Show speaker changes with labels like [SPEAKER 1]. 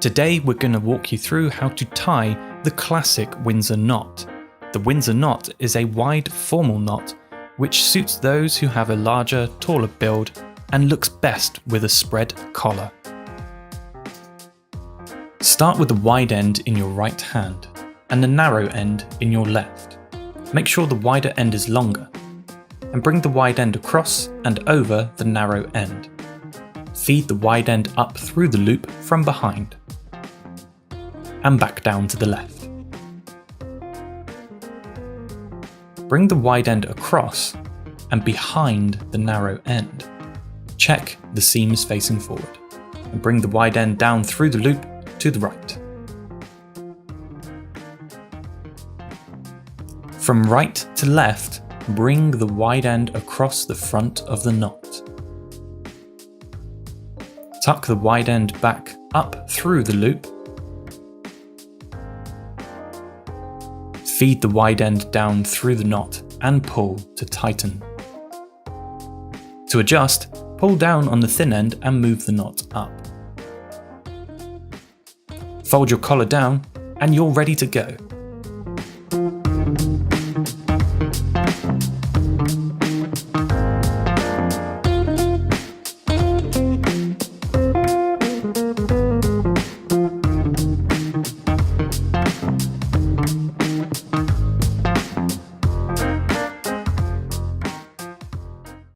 [SPEAKER 1] Today we're going to walk you through how to tie the classic Windsor knot. The Windsor knot is a wide formal knot which suits those who have a larger, taller build and looks best with a spread collar. Start with the wide end in your right hand and the narrow end in your left. Make sure the wider end is longer and bring the wide end across and over the narrow end. Feed the wide end up through the loop from behind and back down to the left. Bring the wide end across and behind the narrow end. Check the seams facing forward and bring the wide end down through the loop to the right. From right to left, bring the wide end across the front of the knot. Tuck the wide end back up through the loop. Feed the wide end down through the knot and pull to tighten. To adjust, pull down on the thin end and move the knot up. Fold your collar down and you're ready to go.